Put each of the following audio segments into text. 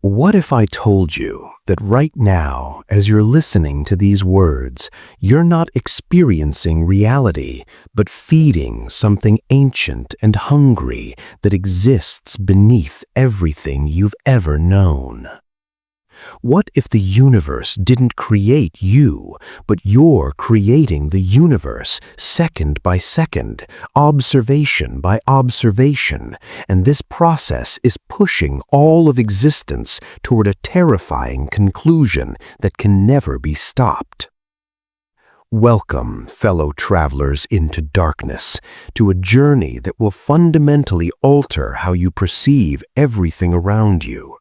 What if I told you that right now, as you're listening to these words, you're not experiencing reality, but feeding something ancient and hungry that exists beneath everything you've ever known? What if the universe didn't create you, but you're creating the universe second by second, observation by observation, and this process is pushing all of existence toward a terrifying conclusion that can never be stopped? Welcome, fellow travelers into darkness, to a journey that will fundamentally alter how you perceive everything around you.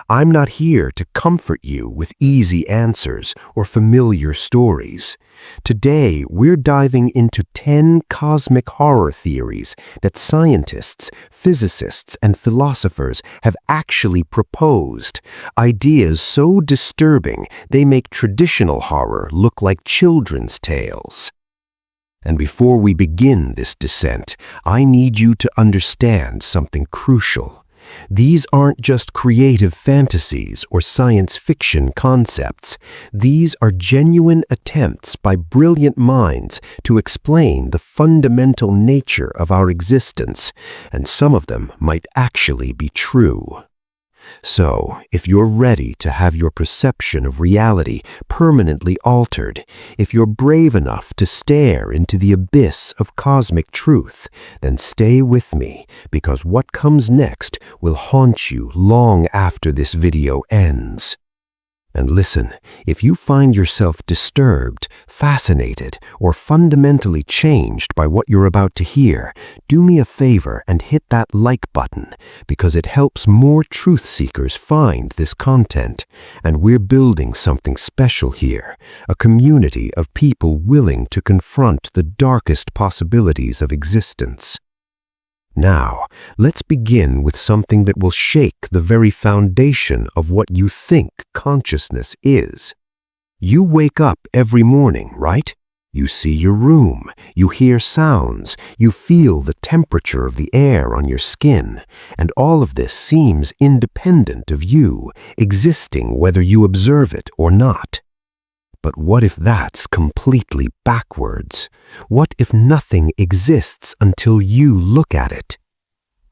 I'm not here to comfort you with easy answers or familiar stories. Today, we're diving into 10 cosmic horror theories that scientists, physicists, and philosophers have actually proposed. Ideas so disturbing they make traditional horror look like children's tales. And before we begin this descent, I need you to understand something crucial. These aren't just creative fantasies or science fiction concepts. These are genuine attempts by brilliant minds to explain the fundamental nature of our existence, and some of them might actually be true. So, if you're ready to have your perception of reality permanently altered, if you're brave enough to stare into the abyss of cosmic truth, then stay with me, because what comes next will haunt you long after this video ends. And listen, if you find yourself disturbed, fascinated, or fundamentally changed by what you're about to hear, do me a favor and hit that like button, because it helps more truth seekers find this content. And we're building something special here, a community of people willing to confront the darkest possibilities of existence. Now, let's begin with something that will shake the very foundation of what you think consciousness is. You wake up every morning, right? You see your room, you hear sounds, you feel the temperature of the air on your skin, and all of this seems independent of you, existing whether you observe it or not. But what if that's completely backwards? What if nothing exists until you look at it?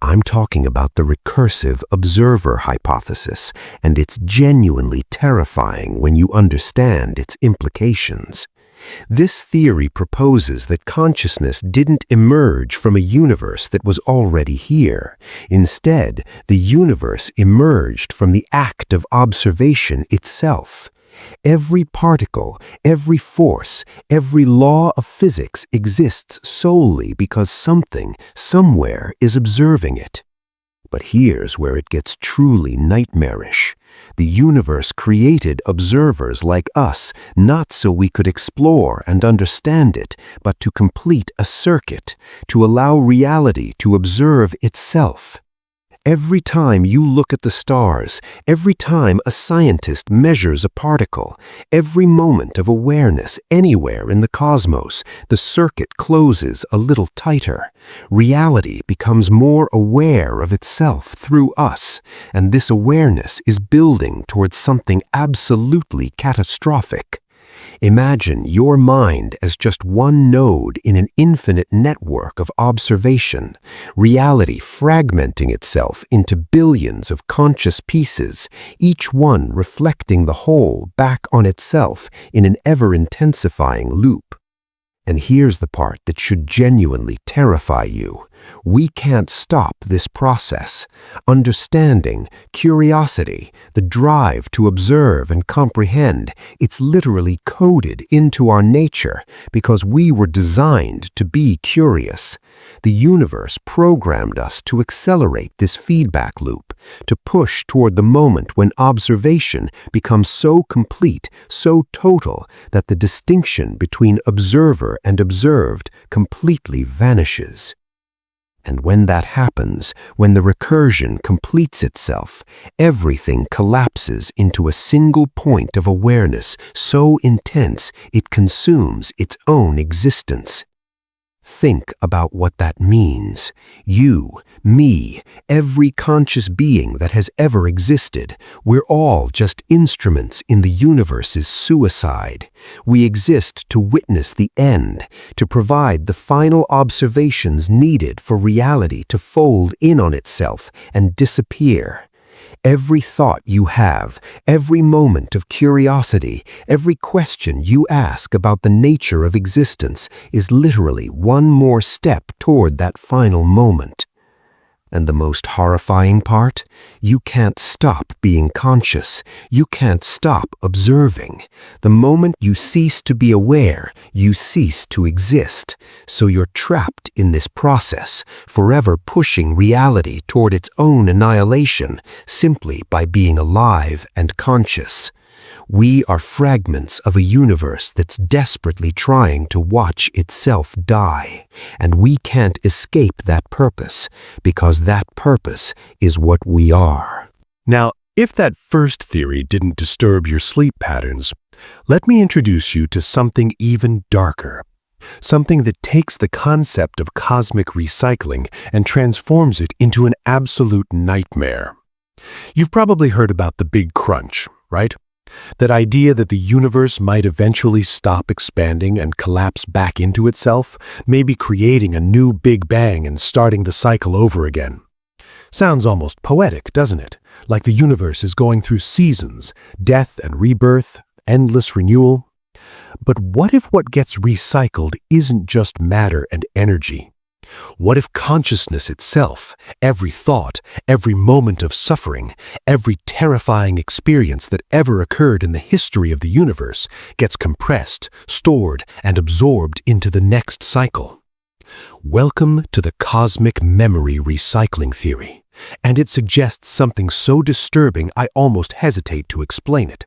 I'm talking about the recursive observer hypothesis, and it's genuinely terrifying when you understand its implications. This theory proposes that consciousness didn't emerge from a universe that was already here. Instead, the universe emerged from the act of observation itself. Every particle, every force, every law of physics exists solely because something, somewhere, is observing it. But here's where it gets truly nightmarish. The universe created observers like us, not so we could explore and understand it, but to complete a circuit, to allow reality to observe itself. Every time you look at the stars, every time a scientist measures a particle, every moment of awareness anywhere in the cosmos, the circuit closes a little tighter. Reality becomes more aware of itself through us, and this awareness is building towards something absolutely catastrophic. Imagine your mind as just one node in an infinite network of observation, reality fragmenting itself into billions of conscious pieces, each one reflecting the whole back on itself in an ever-intensifying loop. And here's the part that should genuinely terrify you. We can't stop this process. Understanding, curiosity, the drive to observe and comprehend, it's literally coded into our nature because we were designed to be curious. The universe programmed us to accelerate this feedback loop, to push toward the moment when observation becomes so complete, so total, that the distinction between observer and observed completely vanishes. And when that happens, when the recursion completes itself, everything collapses into a single point of awareness so intense it consumes its own existence. think about what that means. You, me, every conscious being that has ever existed, we're all just instruments in the universe's suicide. We exist to witness the end, to provide the final observations needed for reality to fold in on itself and disappear. Every thought you have, every moment of curiosity, every question you ask about the nature of existence is literally one more step toward that final moment. And the most horrifying part? You can't stop being conscious. You can't stop observing. The moment you cease to be aware, you cease to exist. So you're trapped in this process, forever pushing reality toward its own annihilation, simply by being alive and conscious. We are fragments of a universe that's desperately trying to watch itself die, and we can't escape that purpose, because that purpose is what we are. Now, if that first theory didn't disturb your sleep patterns, let me introduce you to something even darker. Something that takes the concept of cosmic recycling and transforms it into an absolute nightmare. You've probably heard about the Big Crunch, right? That idea that the universe might eventually stop expanding and collapse back into itself, maybe creating a new Big Bang and starting the cycle over again. Sounds almost poetic, doesn't it? Like the universe is going through seasons, death and rebirth, endless renewal. But what if what gets recycled isn't just matter and energy? What if consciousness itself, every thought, every moment of suffering, every terrifying experience that ever occurred in the history of the universe gets compressed, stored, and absorbed into the next cycle? Welcome to the cosmic memory recycling theory, and it suggests something so disturbing I almost hesitate to explain it.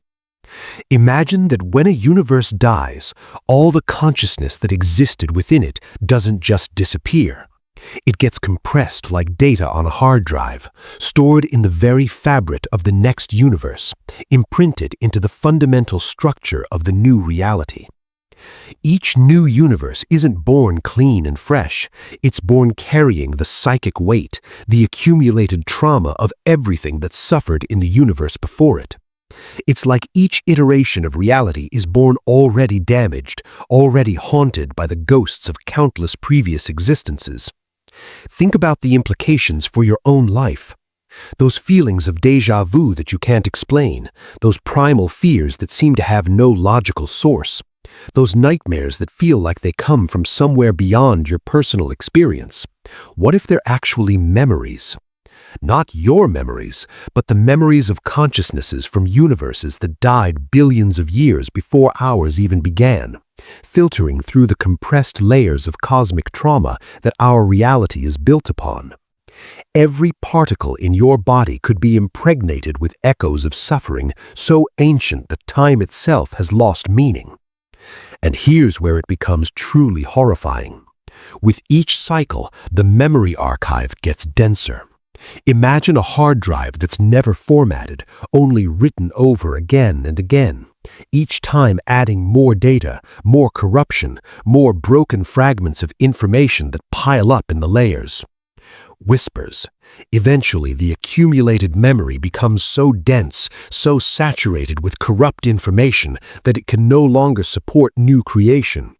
Imagine that when a universe dies, all the consciousness that existed within it doesn't just disappear. It gets compressed like data on a hard drive, stored in the very fabric of the next universe, imprinted into the fundamental structure of the new reality. Each new universe isn't born clean and fresh. It's born carrying the psychic weight, the accumulated trauma of everything that suffered in the universe before it. It's like each iteration of reality is born already damaged, already haunted by the ghosts of countless previous existences. Think about the implications for your own life. Those feelings of déjà vu that you can't explain, those primal fears that seem to have no logical source, those nightmares that feel like they come from somewhere beyond your personal experience. What if they're actually memories? Not your memories, but the memories of consciousnesses from universes that died billions of years before ours even began, filtering through the compressed layers of cosmic trauma that our reality is built upon. Every particle in your body could be impregnated with echoes of suffering so ancient that time itself has lost meaning. And here's where it becomes truly horrifying. With each cycle, the memory archive gets denser. Imagine a hard drive that's never formatted, only written over again and again, each time adding more data, more corruption, more broken fragments of information that pile up in the layers. Whispers. Eventually, the accumulated memory becomes so dense, so saturated with corrupt information that it can no longer support new creation.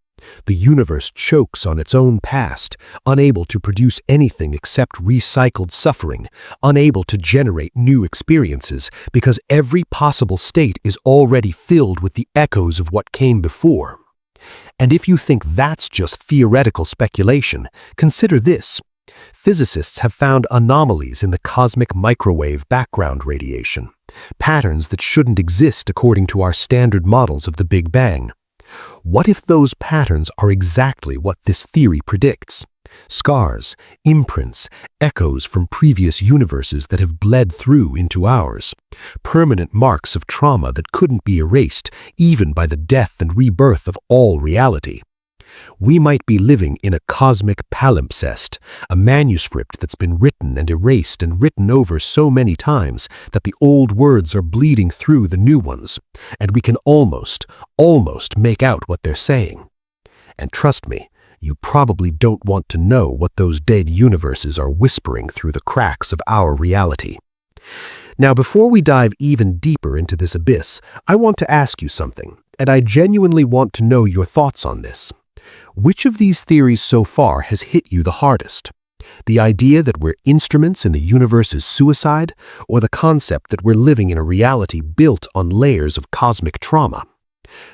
The universe chokes on its own past, unable to produce anything except recycled suffering, unable to generate new experiences because every possible state is already filled with the echoes of what came before. And if you think that's just theoretical speculation, consider this. Physicists have found anomalies in the cosmic microwave background radiation, patterns that shouldn't exist according to our standard models of the Big Bang. What if those patterns are exactly what this theory predicts? Scars, imprints, echoes from previous universes that have bled through into ours. Permanent marks of trauma that couldn't be erased even by the death and rebirth of all reality. We might be living in a cosmic palimpsest, a manuscript that's been written and erased and written over so many times that the old words are bleeding through the new ones, and we can almost make out what they're saying. And trust me, You probably don't want to know what those dead universes are whispering through the cracks of our reality. Now, before we dive even deeper into this abyss, I want to ask you something, and I genuinely want to know your thoughts on this. Which of these theories so far has hit you the hardest? The idea that we're instruments in the universe's suicide, or the concept that we're living in a reality built on layers of cosmic trauma?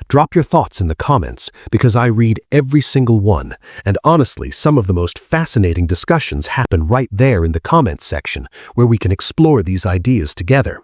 Drop your thoughts in the comments, because I read every single one, and honestly, some of the most fascinating discussions happen right there in the comments section, where we can explore these ideas together.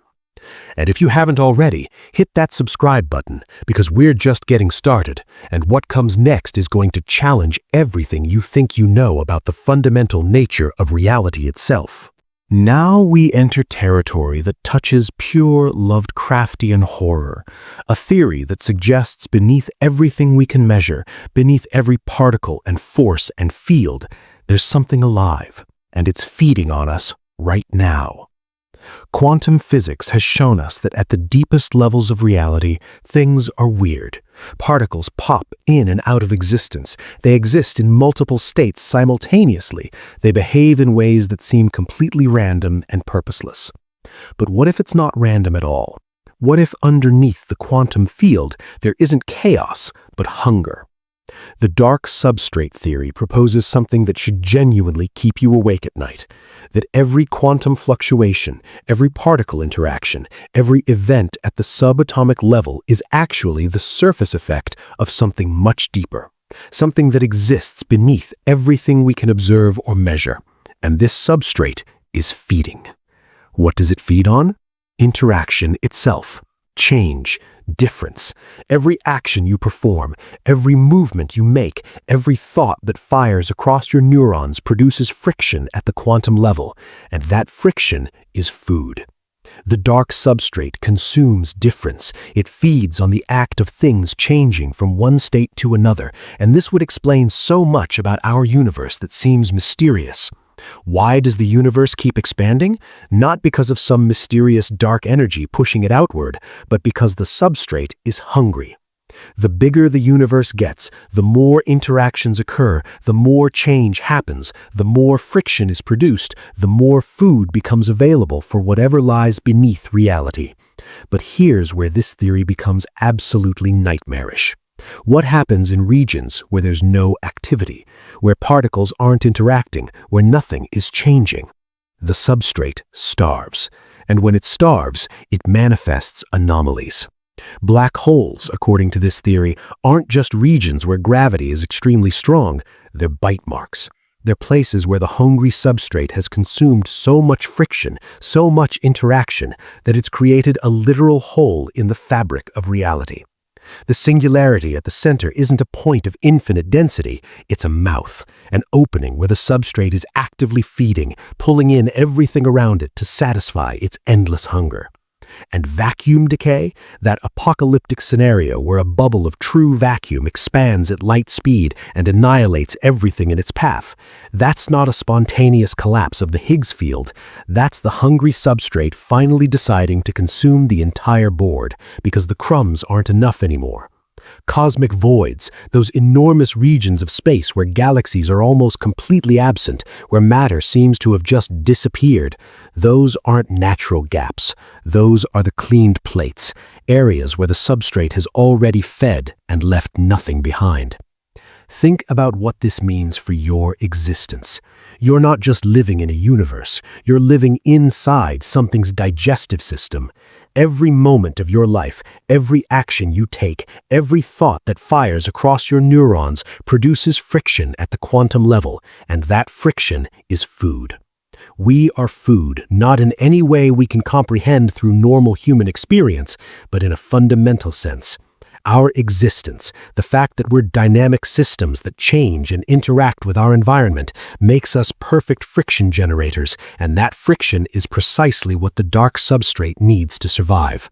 And if you haven't already, hit that subscribe button, because we're just getting started, and what comes next is going to challenge everything you think you know about the fundamental nature of reality itself. Now we enter territory that touches pure Lovecraftian horror, a theory that suggests beneath everything we can measure, beneath every particle and force and field, there's something alive, and it's feeding on us right now. Quantum physics has shown us that at the deepest levels of reality, things are weird. Particles pop in and out of existence. They exist in multiple states simultaneously. They behave in ways that seem completely random and purposeless. But what if it's not random at all? What if underneath the quantum field there isn't chaos, but hunger? The dark substrate theory proposes something that should genuinely keep you awake at night, that every quantum fluctuation, every particle interaction, every event at the subatomic level is actually the surface effect of something much deeper, something that exists beneath everything we can observe or measure. And this substrate is feeding. What does it feed on? Interaction itself. Change, difference. Every action you perform, every movement you make, every thought that fires across your neurons produces friction at the quantum level, and that friction is food. The dark substrate consumes difference. It feeds on the act of things changing from one state to another, and this would explain so much about our universe that seems mysterious. Why does the universe keep expanding? Not because of some mysterious dark energy pushing it outward, but because the substrate is hungry. The bigger the universe gets, the more interactions occur, the more change happens, the more friction is produced, the more food becomes available for whatever lies beneath reality. But here's where this theory becomes absolutely nightmarish. What happens in regions where there's no activity, where particles aren't interacting, where nothing is changing? The substrate starves, and when it starves, it manifests anomalies. Black holes, according to this theory, aren't just regions where gravity is extremely strong, they're bite marks. They're places where the hungry substrate has consumed so much friction, so much interaction, that it's created a literal hole in the fabric of reality. The singularity at the center isn't a point of infinite density, it's a mouth, an opening where the substrate is actively feeding, pulling in everything around it to satisfy its endless hunger. And vacuum decay, that apocalyptic scenario where a bubble of true vacuum expands at light speed and annihilates everything in its path, that's not a spontaneous collapse of the Higgs field, that's the hungry substrate finally deciding to consume the entire board because the crumbs aren't enough anymore. Cosmic voids, those enormous regions of space where galaxies are almost completely absent, where matter seems to have just disappeared, those aren't natural gaps. Those are the cleaned plates, areas where the substrate has already fed and left nothing behind. Think about what this means for your existence. You're not just living in a universe, you're living inside something's digestive system. Every moment of your life, every action you take, every thought that fires across your neurons produces friction at the quantum level, and that friction is food. We are food, not in any way we can comprehend through normal human experience, but in a fundamental sense. Our existence, the fact that we're dynamic systems that change and interact with our environment, makes us perfect friction generators, and that friction is precisely what the dark substrate needs to survive.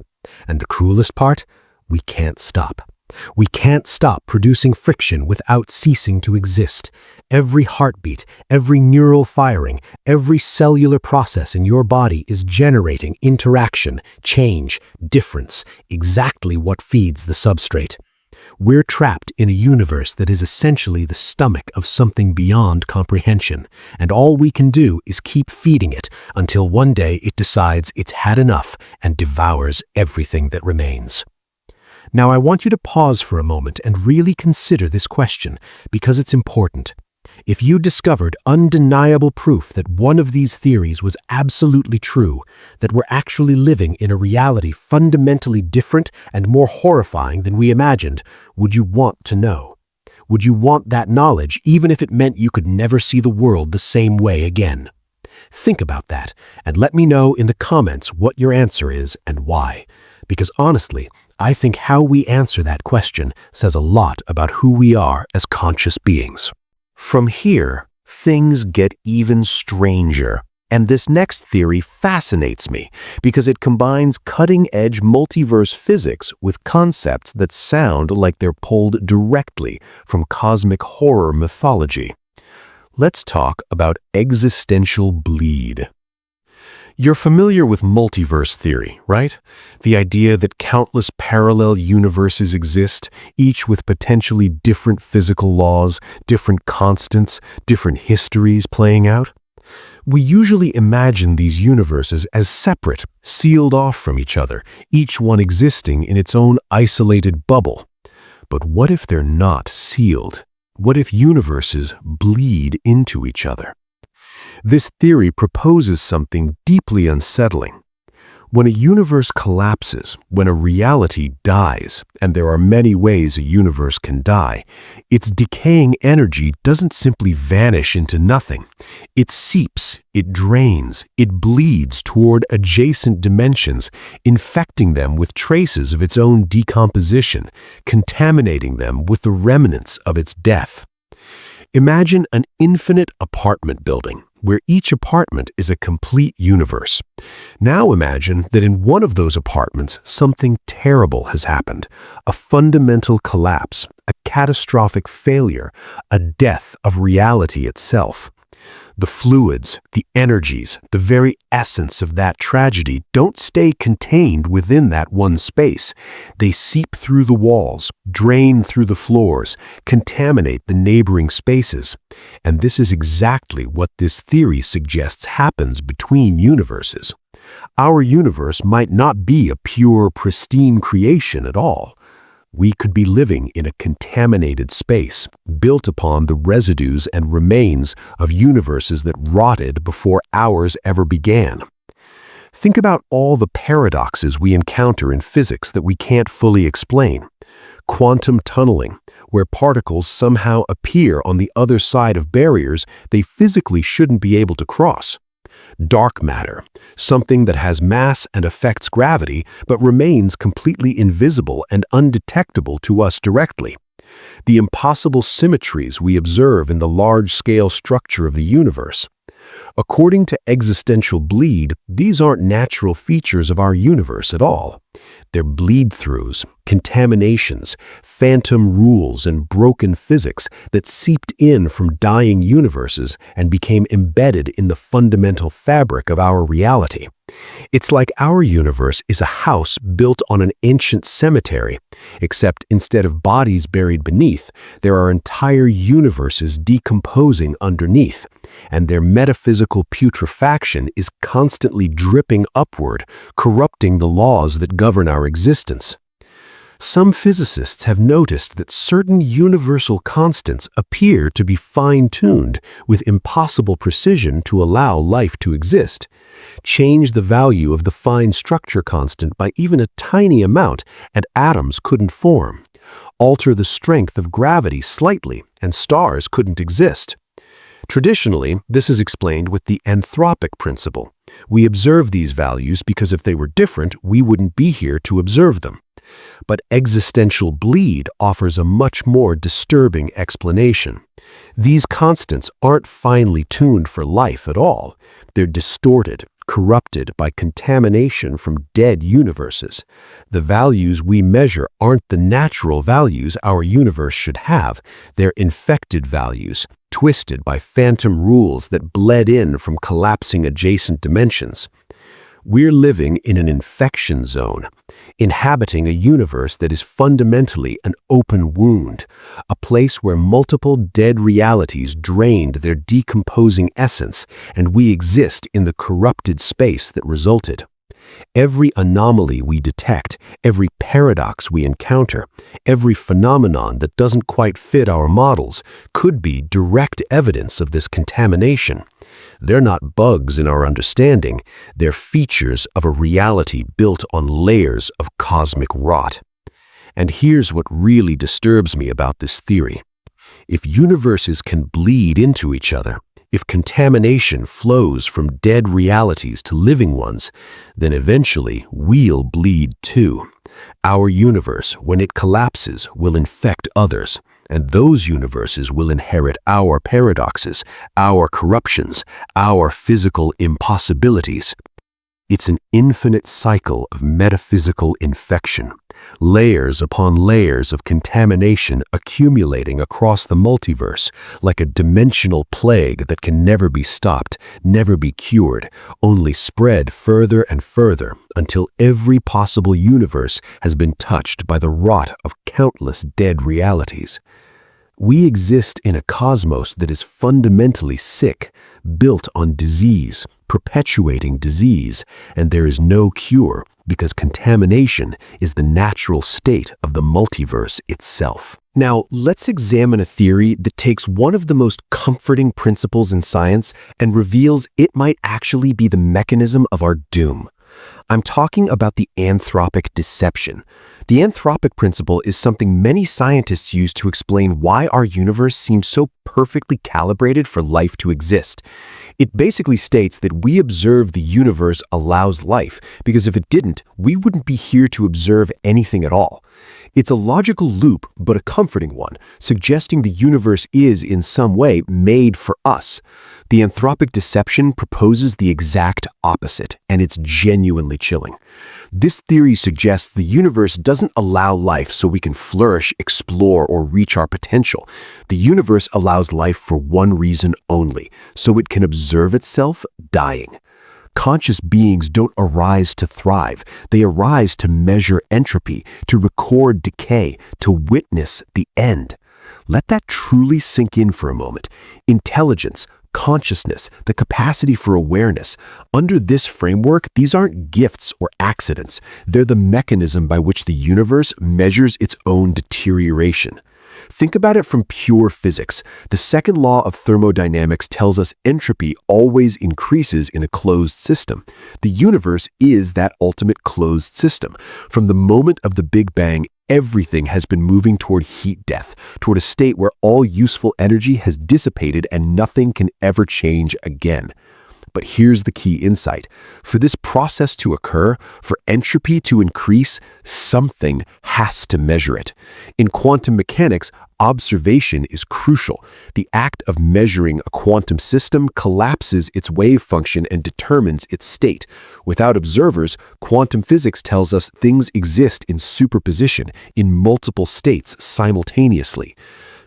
And the cruelest part? We can't stop. We can't stop producing friction without ceasing to exist. Every heartbeat, every neural firing, every cellular process in your body is generating interaction, change, difference, exactly what feeds the substrate. We're trapped in a universe that is essentially the stomach of something beyond comprehension, and all we can do is keep feeding it until one day it decides it's had enough and devours everything that remains. Now, I want you to pause for a moment and really consider this question, because it's important. If you discovered undeniable proof that one of these theories was absolutely true, that we're actually living in a reality fundamentally different and more horrifying than we imagined, would you want to know? Would you want that knowledge, even if it meant you could never see the world the same way again? Think about that, and let me know in the comments what your answer is and why. Because honestly, I think how we answer that question says a lot about who we are as conscious beings. From here, things get even stranger. And this next theory fascinates me because it combines cutting-edge multiverse physics with concepts that sound like they're pulled directly from cosmic horror mythology. Let's talk about existential bleed. You're familiar with multiverse theory, right? The idea that countless parallel universes exist, each with potentially different physical laws, different constants, different histories playing out. We usually imagine these universes as separate, sealed off from each other, each one existing in its own isolated bubble. But what if they're not sealed? What if universes bleed into each other? This theory proposes something deeply unsettling. When a universe collapses, when a reality dies, and there are many ways a universe can die, its decaying energy doesn't simply vanish into nothing. It seeps, it drains, it bleeds toward adjacent dimensions, infecting them with traces of its own decomposition, contaminating them with the remnants of its death. Imagine an infinite apartment building, where each apartment is a complete universe. Now imagine that in one of those apartments, something terrible has happened. A fundamental collapse, a catastrophic failure, a death of reality itself. The fluids, the energies, the very essence of that tragedy don't stay contained within that one space. They seep through the walls, drain through the floors, contaminate the neighboring spaces. And this is exactly what this theory suggests happens between universes. Our universe might not be a pure, pristine creation at all. We could be living in a contaminated space, built upon the residues and remains of universes that rotted before ours ever began. Think about all the paradoxes we encounter in physics that we can't fully explain. Quantum tunneling, where particles somehow appear on the other side of barriers they physically shouldn't be able to cross. Dark matter, something that has mass and affects gravity but remains completely invisible and undetectable to us directly. The impossible symmetries we observe in the large-scale structure of the universe. According to existential bleed, these aren't natural features of our universe at all. They're bleed-throughs, contaminations, phantom rules, and broken physics that seeped in from dying universes and became embedded in the fundamental fabric of our reality. It's like our universe is a house built on an ancient cemetery, except instead of bodies buried beneath, there are entire universes decomposing underneath, and their metaphysical putrefaction is constantly dripping upward, corrupting the laws that govern our existence. Some physicists have noticed that certain universal constants appear to be fine-tuned with impossible precision to allow life to exist. Change the value of the fine structure constant by even a tiny amount, and atoms couldn't form. Alter the strength of gravity slightly, and stars couldn't exist. Traditionally, this is explained with the anthropic principle. We observe these values because if they were different, we wouldn't be here to observe them. But existential bleed offers a much more disturbing explanation. These constants aren't finely tuned for life at all. They're distorted, corrupted by contamination from dead universes. The values we measure aren't the natural values our universe should have. They're infected values, twisted by phantom rules that bled in from collapsing adjacent dimensions. We're living in an infection zone, inhabiting a universe that is fundamentally an open wound, a place where multiple dead realities drained their decomposing essence, and we exist in the corrupted space that resulted. Every anomaly we detect, every paradox we encounter, every phenomenon that doesn't quite fit our models could be direct evidence of this contamination. They're not bugs in our understanding, they're features of a reality built on layers of cosmic rot. And here's what really disturbs me about this theory. If universes can bleed into each other, if contamination flows from dead realities to living ones, then eventually we'll bleed too. Our universe, when it collapses, will infect others, and those universes will inherit our paradoxes, our corruptions, our physical impossibilities. It's an infinite cycle of metaphysical infection, layers upon layers of contamination accumulating across the multiverse, like a dimensional plague that can never be stopped, never be cured, only spread further and further until every possible universe has been touched by the rot of countless dead realities. We exist in a cosmos that is fundamentally sick, built on disease, perpetuating disease, and there is no cure because contamination is the natural state of the multiverse itself. Now, let's examine a theory that takes one of the most comforting principles in science and reveals it might actually be the mechanism of our doom. I'm talking about the anthropic deception. The anthropic principle is something many scientists use to explain why our universe seems so perfectly calibrated for life to exist. It basically states that we observe the universe allows life, because if it didn't, we wouldn't be here to observe anything at all. It's a logical loop, but a comforting one, suggesting the universe is in some way made for us. The anthropic deception proposes the exact opposite, and it's genuinely chilling. This theory suggests the universe doesn't allow life so we can flourish, explore, or reach our potential. The universe allows life for one reason only, so it can observe itself dying. Conscious beings don't arise to thrive. They arise to measure entropy, to record decay, to witness the end. Let that truly sink in for a moment. Intelligence, consciousness, the capacity for awareness. Under this framework, these aren't gifts or accidents. They're the mechanism by which the universe measures its own deterioration. Think about it from pure physics. The second law of thermodynamics tells us entropy always increases in a closed system. The universe is that ultimate closed system. From the moment of the Big Bang, everything has been moving toward heat death, toward a state where all useful energy has dissipated and nothing can ever change again. But here's the key insight. For this process to occur, for entropy to increase, something has to measure it. In quantum mechanics, observation is crucial. The act of measuring a quantum system collapses its wave function and determines its state. Without observers, quantum physics tells us things exist in superposition, in multiple states simultaneously.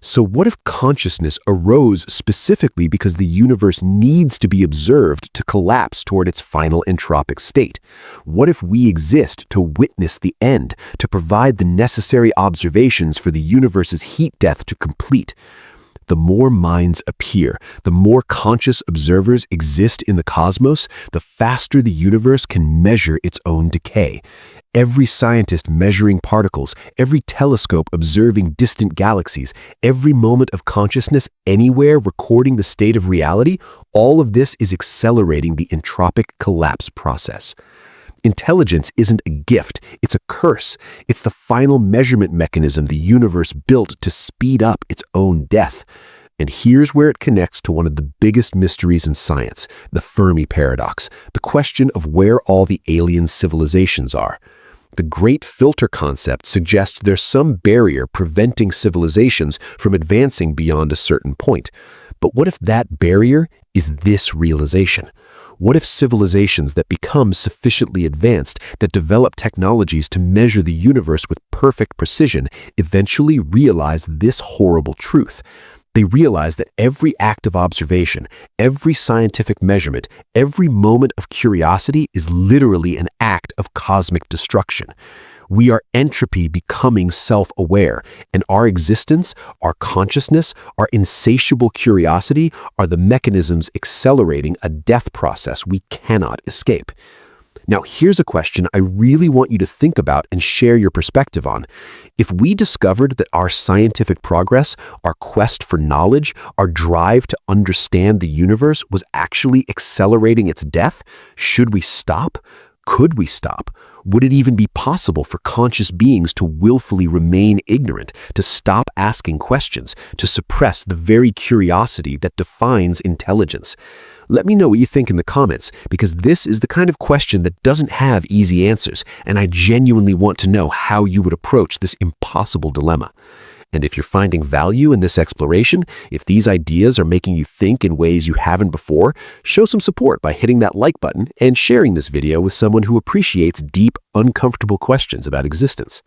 So what if consciousness arose specifically because the universe needs to be observed to collapse toward its final entropic state? What if we exist to witness the end, to provide the necessary observations for the universe's heat death to complete? The more minds appear, the more conscious observers exist in the cosmos, the faster the universe can measure its own decay. Every scientist measuring particles, every telescope observing distant galaxies, every moment of consciousness anywhere recording the state of reality, all of this is accelerating the entropic collapse process. Intelligence isn't a gift, it's a curse. It's the final measurement mechanism the universe built to speed up its own death. And here's where it connects to one of the biggest mysteries in science, the Fermi paradox, the question of where all the alien civilizations are. The great filter concept suggests there's some barrier preventing civilizations from advancing beyond a certain point. But what if that barrier is this realization? What if civilizations that become sufficiently advanced, that develop technologies to measure the universe with perfect precision, eventually realize this horrible truth? They realize that every act of observation, every scientific measurement, every moment of curiosity is literally an act of cosmic destruction. We are entropy becoming self-aware, and our existence, our consciousness, our insatiable curiosity are the mechanisms accelerating a death process we cannot escape. Now, here's a question I really want you to think about and share your perspective on. If we discovered that our scientific progress, our quest for knowledge, our drive to understand the universe was actually accelerating its death, should we stop? Could we stop? Would it even be possible for conscious beings to willfully remain ignorant, to stop asking questions, to suppress the very curiosity that defines intelligence? Let me know what you think in the comments, because this is the kind of question that doesn't have easy answers, and I genuinely want to know how you would approach this impossible dilemma. And if you're finding value in this exploration, if these ideas are making you think in ways you haven't before, show some support by hitting that like button and sharing this video with someone who appreciates deep, uncomfortable questions about existence.